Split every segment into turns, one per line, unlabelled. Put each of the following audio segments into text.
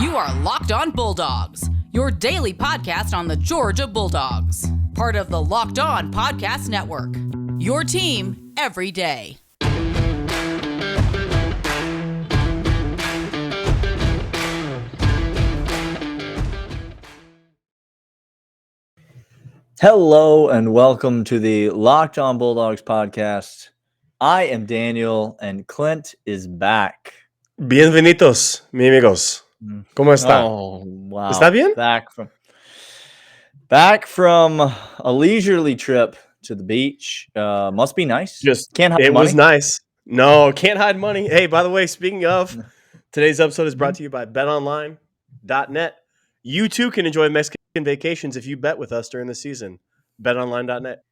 You are Locked On Bulldogs, your daily podcast on the Georgia Bulldogs. Part of the Locked On Podcast Network, your team every day.
Hello and welcome to the Locked On Bulldogs podcast. I am Daniel and Clint is back.
Bienvenidos, mi amigos. ¿Cómo está?
Oh, wow.
¿Está bien?
Back from a leisurely trip to the beach. Must be nice.
Can't hide money. It was nice. No, can't hide money. Hey, by the way, speaking of, today's episode is brought to you by BetOnline.net. You too can enjoy Mexican vacations if you bet with us during the season. BetOnline.net.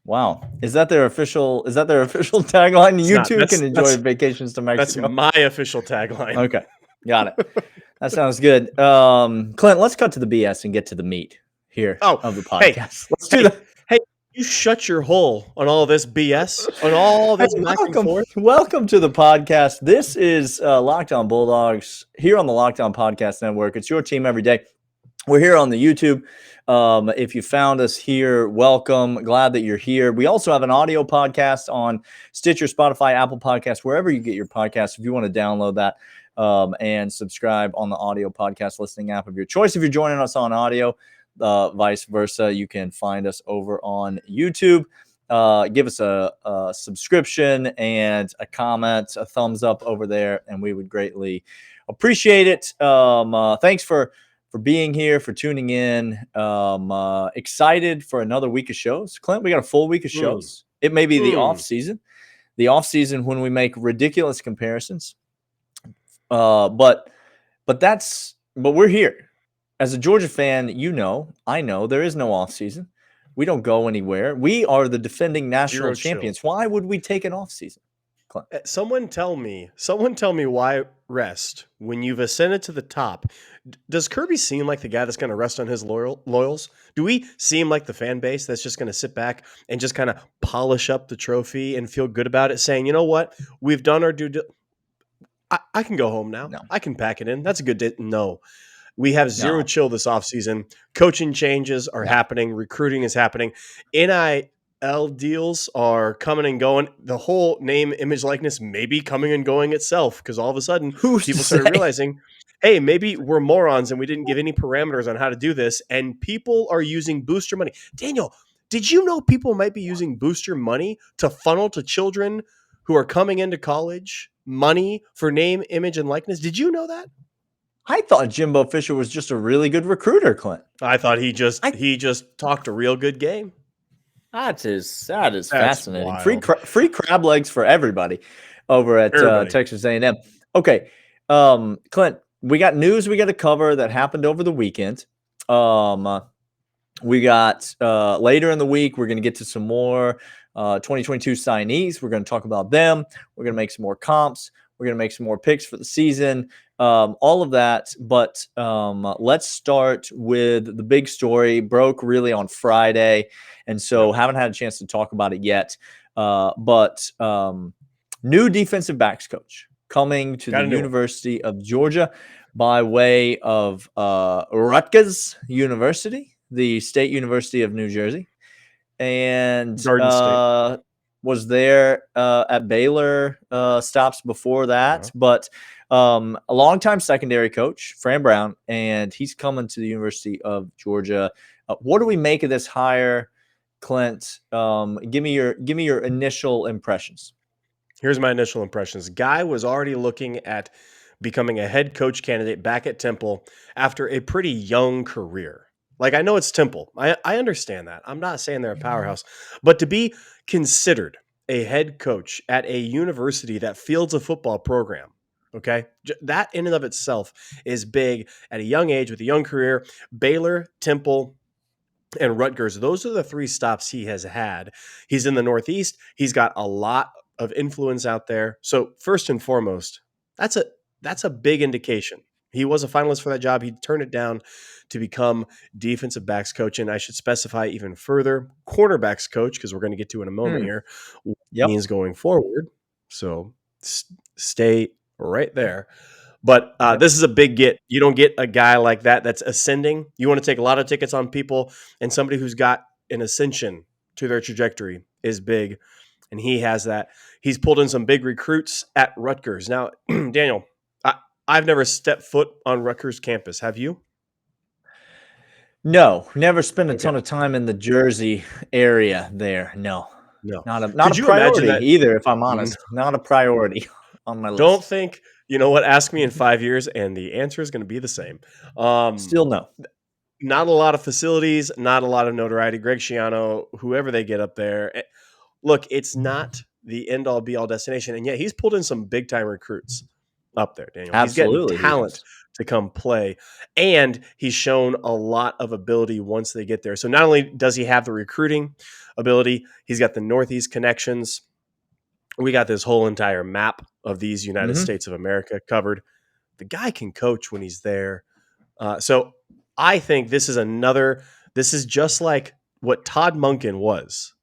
Wow. Is that their official tagline? You too can enjoy vacations to Mexico.
That's my official tagline.
Okay. Got it. That sounds good. Clint, let's cut to the BS and get to the meat here of the podcast. Let's do that.
Hey, you shut your hole on all this BS, on all this back and forth.
Welcome to the podcast. This is Locked On Bulldogs here on the Locked On Podcast Network. It's your team every day. We're here on the YouTube. If you found us here, welcome. Glad that you're here. We also have an audio podcast on Stitcher, Spotify, Apple Podcasts, wherever you get your podcasts. If you want to download that and subscribe on the audio podcast listening app of your choice. If you're joining us on audio, vice versa, you can find us over on YouTube. Give us a subscription and a comment, a thumbs up over there, and we would greatly appreciate it. Thanks for being here, for tuning in. Excited for another week of shows. Clint, we got a full week of shows. It may be the off season when we make ridiculous comparisons. But we're here. As a Georgia fan, I know there is no off season. We don't go anywhere. We are the defending national champions. Why would we take an off season? Clint?
Someone tell me why rest when you've ascended to the top. Does Kirby seem like the guy that's going to rest on his loyals? Do we seem like the fan base that's just going to sit back and just kind of polish up the trophy and feel good about it, saying, you know what, we've done our due diligence. I can go home now. No. I can pack it in. That's a good day. No. We have zero chill this offseason. Coaching changes are happening. Recruiting is happening. NIL deals are coming and going. The whole name, image, likeness may be coming and going itself because all of a sudden people started realizing, hey, maybe we're morons and we didn't give any parameters on how to do this. And people are using booster money. Daniel, did you know people might be using booster money to funnel to children who are coming into college money for name, image, and likeness? Did you know that?
I thought Jimbo Fisher was just a really good recruiter, Clint.
I thought he just talked a real good game.
That is fascinating. Wild. Free crab legs for everybody over at Texas A&M. Okay, Clint, we got news we got to cover that happened over the weekend. We got later in the week, we're going to get to some more 2022 signees. We're going to talk about them. We're going to make some more comps. We're going to make some more picks for the season, all of that. But let's start with the big story. Broke really on Friday, and so haven't had a chance to talk about it yet. But new defensive backs coach coming to the University of Georgia by way of Rutgers University, the State University of New Jersey. And was there at Baylor stops before that, but a longtime secondary coach, Fran Brown, and he's coming to the University of Georgia. What do we make of this hire, Clint? Give me your initial impressions.
Here's my initial impressions. Guy was already looking at becoming a head coach candidate back at Temple after a pretty young career. Like, I know it's Temple. I understand that. I'm not saying they're a powerhouse. But to be considered a head coach at a university that fields a football program, okay, that in and of itself is big at a young age with a young career. Baylor, Temple, and Rutgers, those are the three stops he has had. He's in the Northeast. He's got a lot of influence out there. So first and foremost, that's a big indication. He was a finalist for that job. He turned it down to become defensive backs coach. And I should specify even further, cornerbacks coach, because we're going to get to in a moment here, what means going forward. So stay right there. But this is a big get. You don't get a guy like that that's ascending. You want to take a lot of tickets on people, and somebody who's got an ascension to their trajectory is big, and he has that. He's pulled in some big recruits at Rutgers. Now, Daniel, I've never stepped foot on Rutgers campus. Have you?
No, never spent a ton of time in the Jersey area there. No,
No.
not
Could
a
you imagine
priority
that?
either, if I'm honest. Not a priority on my
Don't
list.
think, you know what, ask me in 5 years, and the answer is going to be the same.
Still no.
Not a lot of facilities, not a lot of notoriety. Greg Schiano, whoever they get up there. Look, it's not the end-all, be-all destination, and yet he's pulled in some big-time recruits up there, Daniel. He's getting
Absolutely, he
talent
has.
to come play, and he's shown a lot of ability once they get there. So not only does he have the recruiting ability, he's got the Northeast connections. We got this whole entire map of these United States of America covered. The guy can coach when he's there. So I think this is just like what Todd Monken was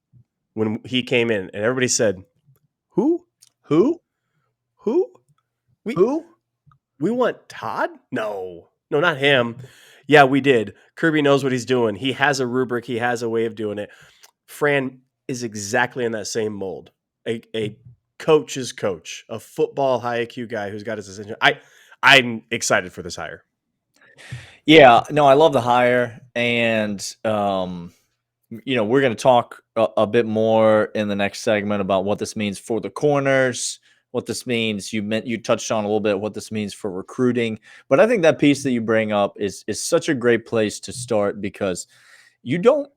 when he came in, and everybody said, Who? We want Todd? No, not him. Yeah, we did. Kirby knows what he's doing. He has a rubric. He has a way of doing it. Fran is exactly in that same mold. A coach's coach, a football high IQ guy who's got his ascension. I'm excited for this hire.
Yeah, no, I love the hire, and we're going to talk a bit more in the next segment about what this means for the corners, what this means. You touched on a little bit what this means for recruiting, but I think that piece that you bring up is such a great place to start, because you're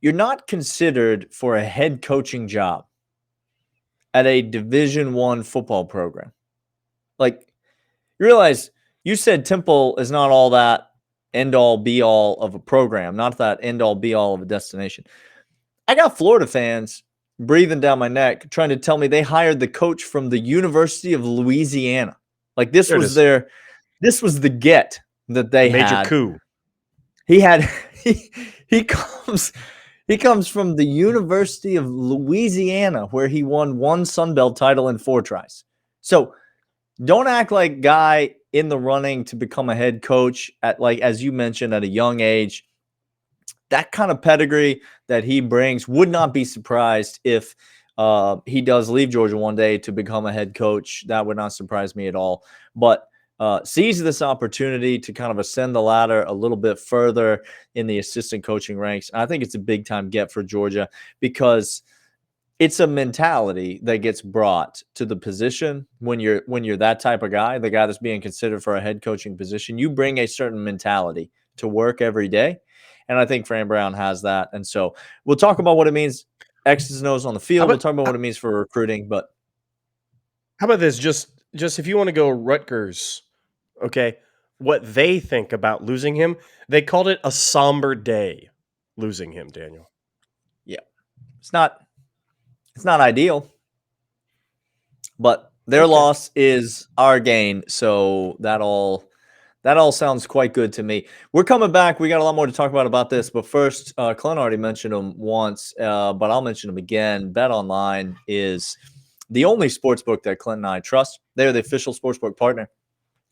not considered for a head coaching job at a Division I football program. Like, you realize you said Temple is not all that end-all, be-all of a program, not that end-all, be-all of a destination. I got Florida fans breathing down my neck trying to tell me they hired the coach from the University of Louisiana. Like, this was the get that they
major
had.
coup.
He comes from the University of Louisiana, where he won one Sun Belt title in 4 tries. So don't act like guy in the running to become a head coach at, like, as you mentioned, at a young age. That kind of pedigree that he brings, would not be surprised if he does leave Georgia one day to become a head coach. That would not surprise me at all. But seize this opportunity to kind of ascend the ladder a little bit further in the assistant coaching ranks. I think it's a big time get for Georgia, because it's a mentality that gets brought to the position when you're that type of guy, the guy that's being considered for a head coaching position. You bring a certain mentality to work every day, and I think Fran Brown has that. And so we'll talk about what it means, X's and O's on the field. We'll talk about what it means for recruiting. But
how about this? Just if you want to go Rutgers, okay, what they think about losing him, they called it a somber day losing him, Daniel.
Yeah, it's not ideal, but their loss is our gain. So that all sounds quite good to me. We're coming back. We got a lot more to talk about this, but first, Clint already mentioned them once, but I'll mention them again. BetOnline is the only sportsbook that Clint and I trust. They're the official sportsbook partner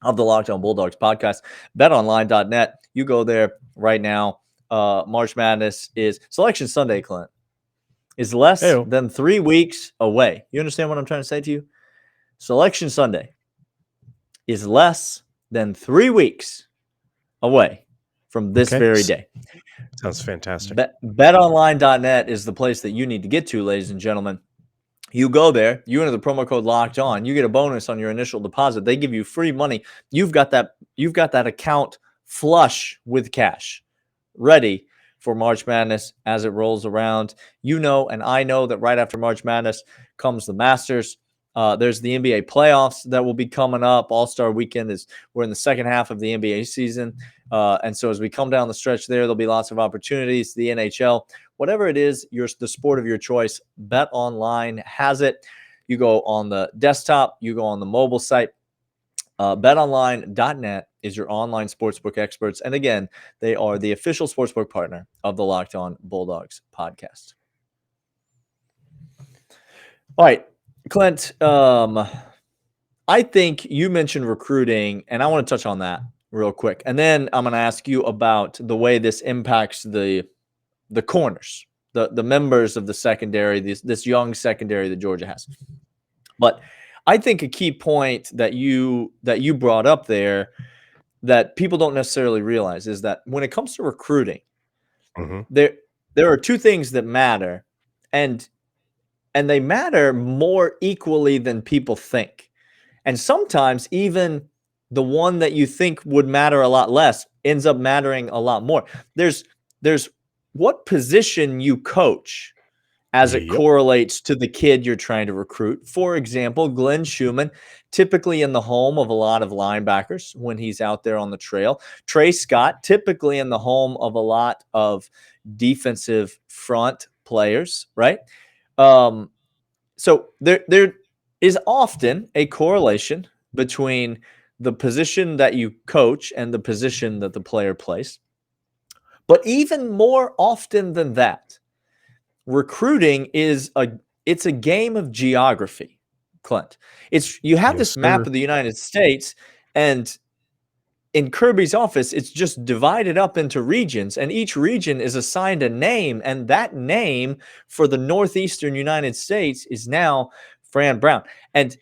of the Locked On Bulldogs podcast. BetOnline.net. You go there right now. March Madness is Selection Sunday, Clint, is less than 3 weeks away. You understand what I'm trying to say to you? Selection Sunday is less than 3 weeks away from this very day.
Sounds fantastic.
BetOnline.net is the place that you need to get to, ladies and gentlemen. You go there, you enter the promo code Locked On, you get a bonus on your initial deposit. They give you free money. You've got that account flush with cash, ready for March Madness as it rolls around. You know, and I know that right after March Madness comes the Masters. There's the NBA playoffs that will be coming up. All-Star Weekend we're in the second half of the NBA season. And so as we come down the stretch there'll be lots of opportunities. The NHL, whatever it is, the sport of your choice, BetOnline has it. You go on the desktop, you go on the mobile site. BetOnline.net is your online sportsbook experts. And again, they are the official sportsbook partner of the Locked On Bulldogs podcast. All right, Clint, I think you mentioned recruiting, and I want to touch on that real quick. And then I'm going to ask you about the way this impacts the corners, the members of the secondary, this young secondary that Georgia has. But I think a key point that you brought up there that people don't necessarily realize is that when it comes to recruiting, there are two things that matter, and they matter more equally than people think. And sometimes even the one that you think would matter a lot less ends up mattering a lot more. There's what position you coach as it correlates to the kid you're trying to recruit. For example, Glenn Schumann, typically in the home of a lot of linebackers when he's out there on the trail. Trey Scott, typically in the home of a lot of defensive front players, right? So there is often a correlation between the position that you coach and the position that the player plays. But even more often than that, recruiting is it's a game of geography, Clint. You have this map of the United States, and in Kirby's office, it's just divided up into regions, and each region is assigned a name, and that name for the northeastern United States is now Fran Brown. And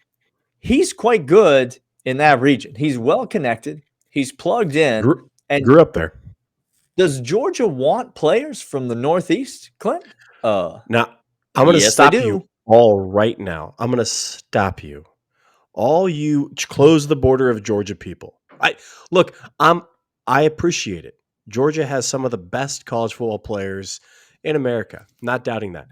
he's quite good in that region. He's well connected. He's plugged in.
Grew up there.
Does Georgia want players from the Northeast, Clint?
Now, I'm going to stop you all right now. I'm going to stop you. All you close the border of Georgia people. I appreciate it. Georgia has some of the best college football players in America. Not doubting that.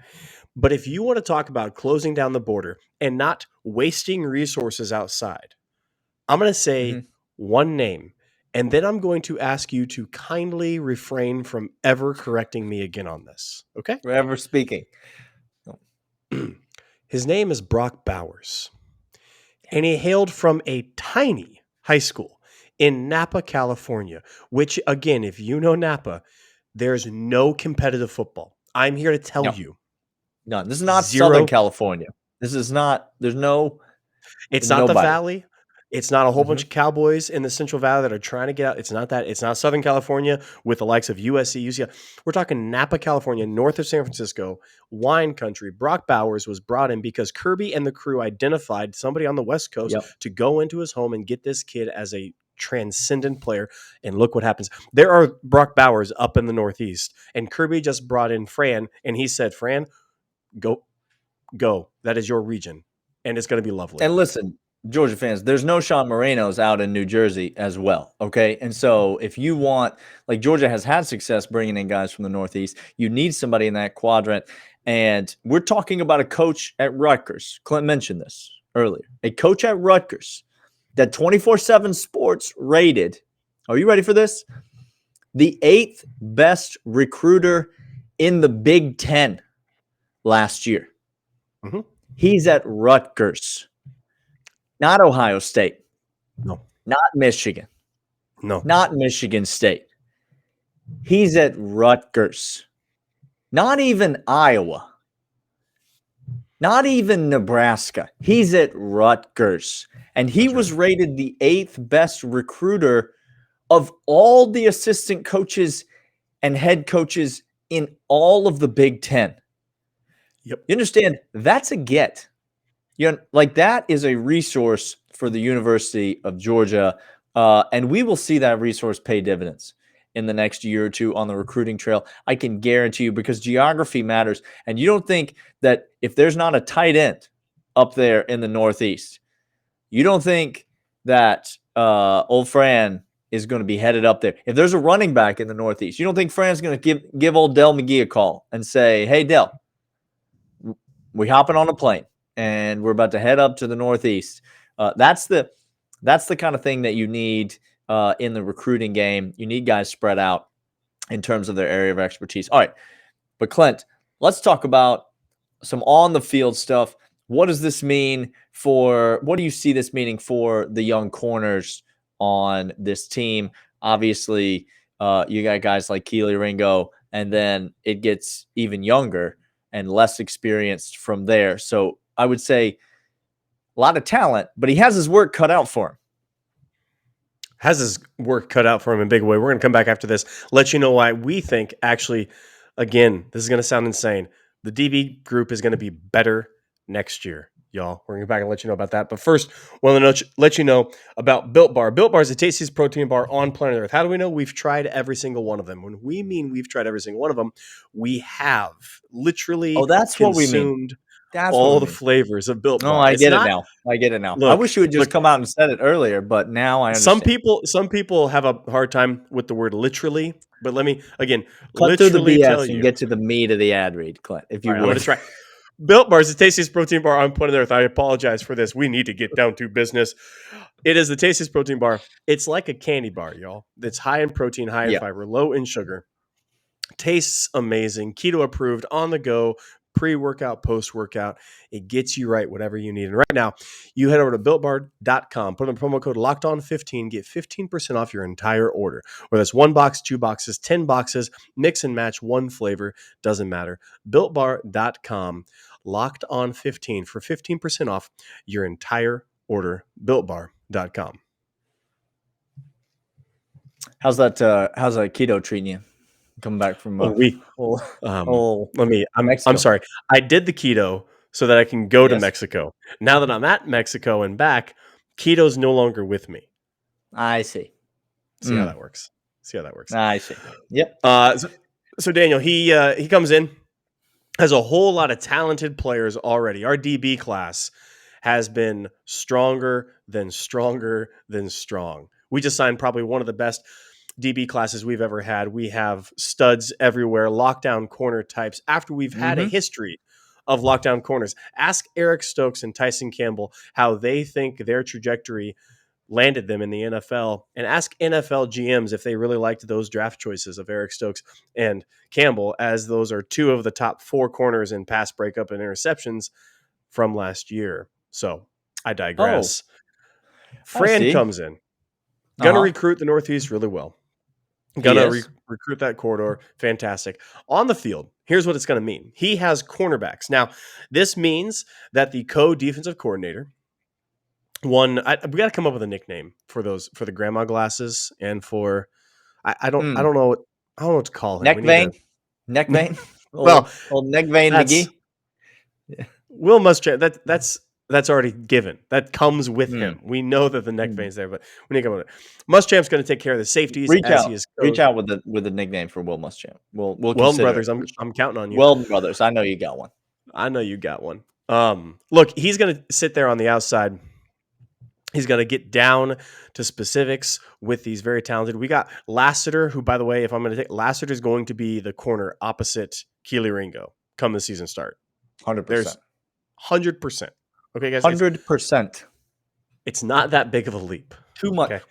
But if you want to talk about closing down the border and not wasting resources outside, I'm going to say one name, and then I'm going to ask you to kindly refrain from ever correcting me again on this. Okay?
Forever speaking.
His name is Brock Bowers, and he hailed from a tiny high school in Napa, California, which, again, if you know Napa, there's no competitive football. I'm here to tell you.
None. This is not Southern California. This is not, it's not
the Valley. It's not a whole bunch of cowboys in the Central Valley that are trying to get out. It's not that. It's not Southern California with the likes of USC, UCLA. We're talking Napa, California, north of San Francisco, wine country. Brock Bowers was brought in because Kirby and the crew identified somebody on the West Coast to go into his home and get this kid as a transcendent player. And look what happens. There are Brock Bowers up in the Northeast, and Kirby just brought in Fran, and he said, Fran, go. That is your region, and it's going to be lovely.
And listen, Georgia fans, there's no Sean Moreno's out in New Jersey as well, okay? And so if you want, like Georgia has had success bringing in guys from the Northeast, you need somebody in that quadrant. And we're talking about a coach at Rutgers. Clint mentioned this earlier. A coach at Rutgers that 24/7 Sports rated, are you ready for this? The 8th best recruiter in the Big Ten last year. He's at Rutgers. Not Ohio State.
No.
Not Michigan.
No.
Not Michigan State. He's at Rutgers. Not even Iowa. Not even Nebraska. He's at Rutgers. And he was rated the 8th best recruiter of all the assistant coaches and head coaches in all of the Big Ten.
Yep.
You understand? That's a get. Like that is a resource for the University of Georgia, and we will see that resource pay dividends in the next year or two on the recruiting trail. I can guarantee you, because geography matters. And you don't think that if there's not a tight end up there in the Northeast, you don't think that old Fran is going to be headed up there. If there's a running back in the Northeast, you don't think Fran's going to give old Del McGee a call and say, hey, Del, we hopping on a plane and we're about to head up to the Northeast. That's the kind of thing that you need in the recruiting game. You need guys spread out in terms of their area of expertise. All right, but Clint, let's talk about some on the field stuff. What does this mean what do you see this meaning for the young corners on this team? Obviously, you got guys like Keely Ringo, and then it gets even younger and less experienced from there. So I would say a lot of talent, but he has his work cut out for him.
Has his work cut out for him in a big way. We're going to come back after this, let you know why we think, actually, again, this is going to sound insane. The DB group is going to be better next year, y'all. We're going to come back and let you know about that. But first, want to let you know about Built Bar. Built Bar is the tastiest protein bar on planet Earth. How do we know? We've tried every single one of them. When we mean we've tried every single one of them, we have literally
That's what we mean.
consumed
That's
all
what
the flavors of Built
Oh,
Bar.
I
It's
get it
not,
now. I get it now. I
look,
wish you would just come out and said it earlier, but now I understand.
some people have a hard time with the word literally, but let me again
Cut through the
literally tell
BS
you.
and get to the meat of the ad read, Clint, if you
All right, I'm
would.
going to try. Built Bar is the tastiest protein bar on planet Earth. I apologize for this. We need to get down to business. It is the tastiest protein bar. It's like a candy bar, y'all. It's high in protein, high in
Yeah.
fiber, low in sugar. Tastes amazing. Keto approved, on the go, pre-workout, post-workout. It gets you right, whatever you need. And right now, you head over to BuiltBar.com. Put in the promo code LOCKEDON15. Get 15% off your entire order. Whether it's 1 box, 2 boxes, 10 boxes, mix and match one flavor. Doesn't matter. BuiltBar.com. LOCKEDON15 for 15% off your entire order. BuiltBar.com.
How's that keto treating you? Coming back from
I'm
Mexico.
sorry. I did the keto so that I can go to
Yes.
Mexico. Now that I'm at Mexico and back, keto's no longer with me.
I see.
See how that works.
I see. Yep.
So Daniel, he comes in, has a whole lot of talented players already. Our DB class has been stronger than strong. We just signed probably one of the best DB classes we've ever had. We have studs everywhere, lockdown corner types. After we've had a history of lockdown corners, ask Eric Stokes and Tyson Campbell how they think their trajectory landed them in the NFL, and ask NFL GMs if they really liked those draft choices of Eric Stokes and Campbell, as those are two of the top 4 corners in pass breakup and interceptions from last year. So I digress. Fran comes in, gonna recruit the Northeast really well. Gonna recruit that corridor. Fantastic. On the field, here's what it's going to mean. He has cornerbacks. Now, this means that the co-defensive coordinator, we got to come up with a nickname for the grandma glasses and for I don't know what to call him.
Neck vein.
Well,
old neck vein McGee.
Will Muschamp. That's already given. That comes with him. We know that the neck vein's there, but we need to come with it. Muschamp's going to take care of the safeties. Reach
out with the nickname for Will Muschamp. We'll
Weldon Brothers. I'm counting on you.
Weldon Brothers. I know you got one.
Look, he's going to sit there on the outside. He's going to get down to specifics with these very talented. We got Lassiter, who, by the way, if I'm going to take Lassiter, is going to be the corner opposite Keely Ringo come the season start.
100%.
100%. Okay, guys.
100%.
It's not that big of a leap.
Too much. Okay.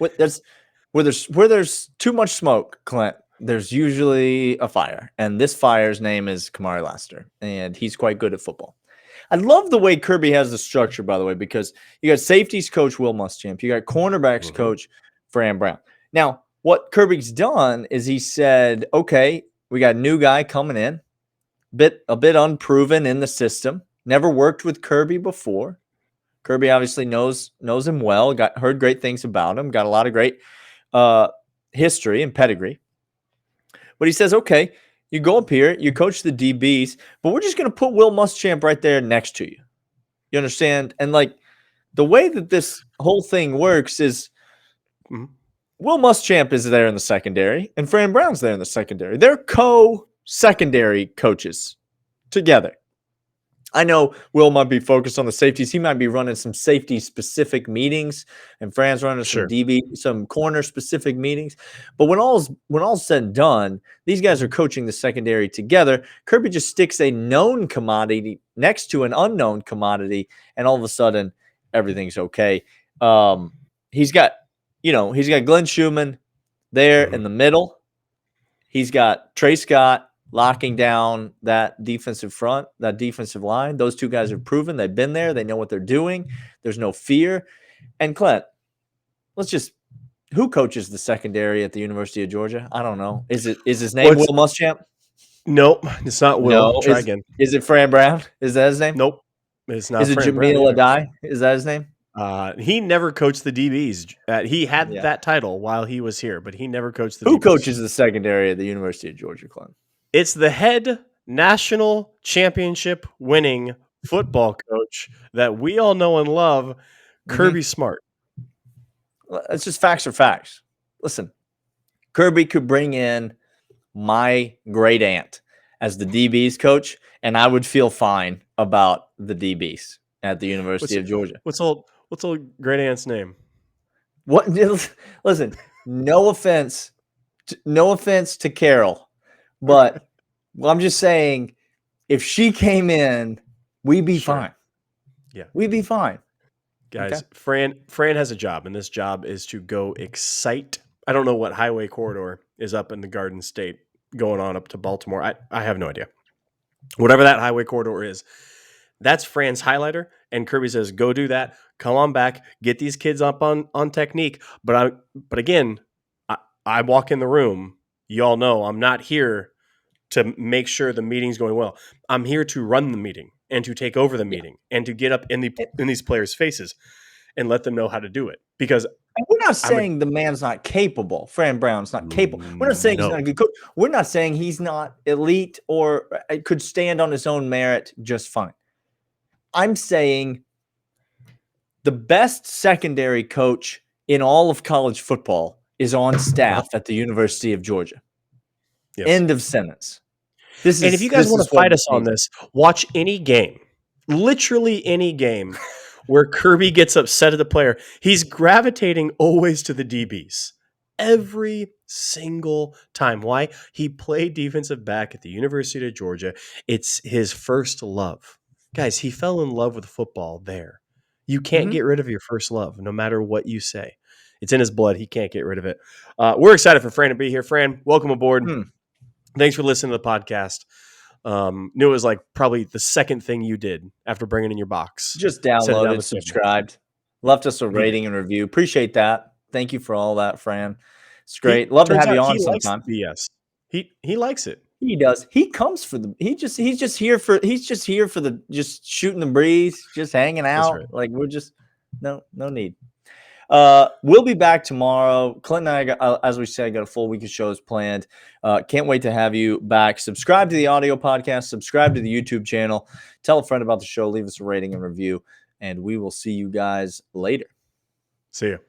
Where there's too much smoke, Clint, there's usually a fire. And this fire's name is Kamari Lassiter. And he's quite good at football. I love the way Kirby has the structure, by the way, because you got safeties coach Will Muschamp. You got cornerbacks coach Fran Brown. Now, what Kirby's done is he said, okay, we got a new guy coming in, a bit unproven in the system. Never worked with Kirby before. Kirby obviously knows him well. Heard great things about him. Got a lot of great history and pedigree. But he says, okay, you go up here, you coach the DBs, but we're just going to put Will Muschamp right there next to you. You understand? And like the way that this whole thing works is Will Muschamp is there in the secondary and Fran Brown's there in the secondary. They're co-secondary coaches together. I know Will might be focused on the safeties. He might be running some safety-specific meetings, and Fran's running some corner-specific meetings. But when all's said and done, these guys are coaching the secondary together. Kirby just sticks a known commodity next to an unknown commodity, and all of a sudden, everything's okay. He's got Glenn Schumann there in the middle. He's got Trey Scott locking down that defensive front, that defensive line. Those two guys have proven they've been there. They know what they're doing. There's no fear. And Clint, who coaches the secondary at the University of Georgia? I don't know. Is his name Will Muschamp?
Nope, it's not Will.
No.
Try again.
Is it Fran Brown? Is that his name?
Nope. It's not
Is it
Fran Brown
Jamil
either.
Adai? Is that his name?
He never coached the DBs. He had
Yeah.
that title while he was here, but he never coached the
Who
DBs.
coaches the secondary at the University of Georgia, Clint?
It's the head national championship winning football coach that we all know and love, Kirby Smart.
It's just facts are facts. Listen, Kirby could bring in my great aunt as the DBs coach, and I would feel fine about the DBs at the University of Georgia.
What's old great aunt's name?
What? Listen, no offense to Carol, but I'm just saying, if she came in, we'd be fine.
Yeah,
we'd be fine.
Guys, okay. Fran has a job, and this job is to go excite. I don't know what highway corridor is up in the Garden State going on up to Baltimore. I have no idea. Whatever that highway corridor is, that's Fran's highlighter. And Kirby says, go do that. Come on back. Get these kids up on technique. But again, I walk in the room. Y'all know I'm not here to make sure the meeting's going well. I'm here to run the meeting and to take over the meeting and to get up in these players' faces and let them know how to do it. Because
we're not saying the man's not capable. Fran Brown's not capable. We're not saying he's not a good coach. We're not saying he's not elite or could stand on his own merit just fine. I'm saying the best secondary coach in all of college football is on staff at the University of Georgia. Yes. End of sentence.
And if you guys want to fight us on this, watch any game, literally any game where Kirby gets upset at the player. He's gravitating always to the DBs every single time. Why? He played defensive back at the University of Georgia. It's his first love. Guys, he fell in love with football there. You can't get rid of your first love, no matter what you say. It's in his blood. He can't get rid of it. We're excited for Fran to be here. Fran, welcome aboard. Thanks for listening to the podcast. Knew it was like probably the second thing you did after bringing in your box.
Just downloaded, subscribed, left us a rating and review. Appreciate that. Thank you for all that, Fran. It's great. Love to have you on sometime.
Yes, he likes it.
He does. He comes for the. He's just here for the just shooting the breeze, just hanging out. Right. Like we're just no need. We'll be back tomorrow. Clint and I, as we said, got a full week of shows planned. Can't wait to have you back. Subscribe to the audio podcast. Subscribe to the YouTube channel. Tell a friend about the show. Leave us a rating and review. And we will see you guys later.
See you.